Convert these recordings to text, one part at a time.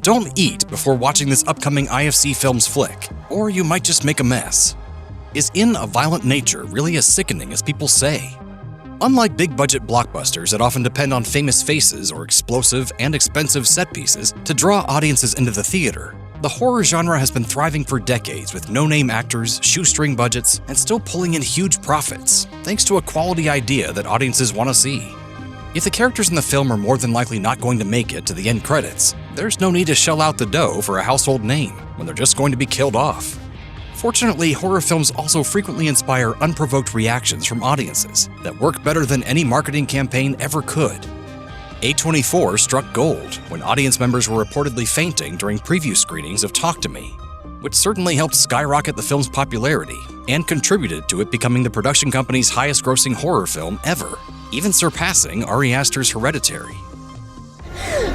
Don't eat before watching this upcoming IFC Films flick, or you might just make a mess. Is In a Violent Nature really as sickening as people say? Unlike big-budget blockbusters that often depend on famous faces or explosive and expensive set pieces to draw audiences into the theater, the horror genre has been thriving for decades with no-name actors, shoestring budgets, and still pulling in huge profits, thanks to a quality idea that audiences want to see. If the characters in the film are more than likely not going to make it to the end credits, there's no need to shell out the dough for a household name when they're just going to be killed off. Fortunately, horror films also frequently inspire unprovoked reactions from audiences that work better than any marketing campaign ever could. A24 struck gold when audience members were reportedly fainting during preview screenings of Talk to Me, which certainly helped skyrocket the film's popularity and contributed to it becoming the production company's highest-grossing horror film ever, even surpassing Ari Aster's Hereditary.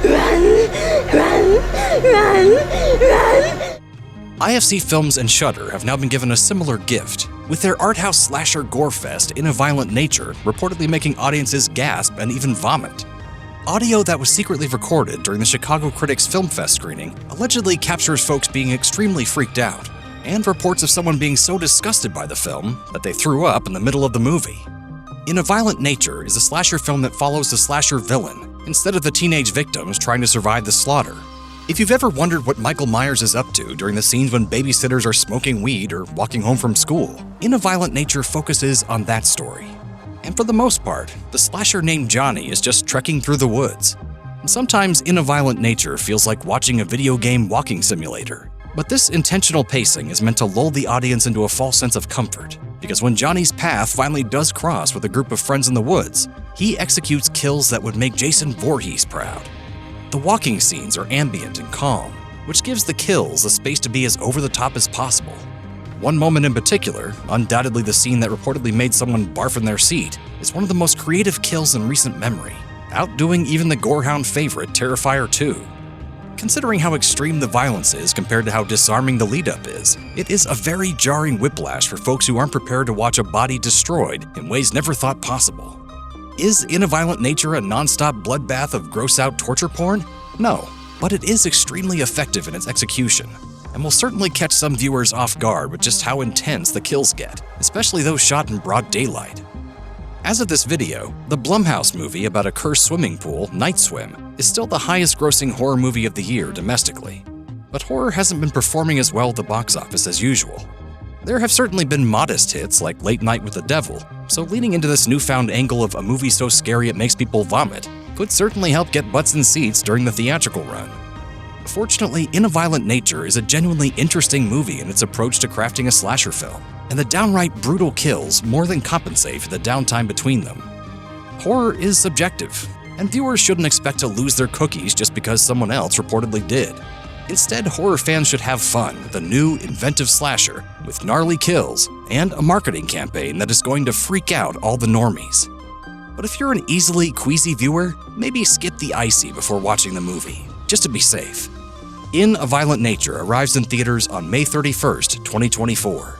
Run! IFC Films and Shudder have now been given a similar gift, with their art house slasher gore fest In a Violent Nature reportedly making audiences gasp and even vomit. Audio that was secretly recorded during the Chicago Critics Film Fest screening allegedly captures folks being extremely freaked out, and reports of someone being so disgusted by the film that they threw up in the middle of the movie. In a Violent Nature is a slasher film that follows the slasher villain, instead of the teenage victims trying to survive the slaughter. If you've ever wondered what Michael Myers is up to during the scenes when babysitters are smoking weed or walking home from school, In a Violent Nature focuses on that story. And for the most part, the slasher named Johnny is just trekking through the woods. And sometimes In a Violent Nature feels like watching a video game walking simulator. But this intentional pacing is meant to lull the audience into a false sense of comfort, because when Johnny's path finally does cross with a group of friends in the woods, he executes kills that would make Jason Voorhees proud. The walking scenes are ambient and calm, which gives the kills a space to be as over-the-top as possible. One moment in particular, undoubtedly the scene that reportedly made someone barf in their seat, is one of the most creative kills in recent memory, outdoing even the gorehound favorite Terrifier 2. Considering how extreme the violence is compared to how disarming the lead-up is, it is a very jarring whiplash for folks who aren't prepared to watch a body destroyed in ways never thought possible. Is In a Violent Nature a non-stop bloodbath of gross-out torture porn? No, but it is extremely effective in its execution, and will certainly catch some viewers off guard with just how intense the kills get, especially those shot in broad daylight. As of this video, the Blumhouse movie about a cursed swimming pool, Night Swim, is still the highest-grossing horror movie of the year domestically. But horror hasn't been performing as well at the box office as usual. There have certainly been modest hits like Late Night with the Devil, so leaning into this newfound angle of a movie so scary it makes people vomit could certainly help get butts in seats during the theatrical run. Fortunately, In a Violent Nature is a genuinely interesting movie in its approach to crafting a slasher film, and the downright brutal kills more than compensate for the downtime between them. Horror is subjective, and viewers shouldn't expect to lose their cookies just because someone else reportedly did. Instead, horror fans should have fun with a new, inventive slasher with gnarly kills and a marketing campaign that is going to freak out all the normies. But if you're an easily queasy viewer, maybe skip the icy before watching the movie, just to be safe. In a Violent Nature arrives in theaters on May 31st, 2024.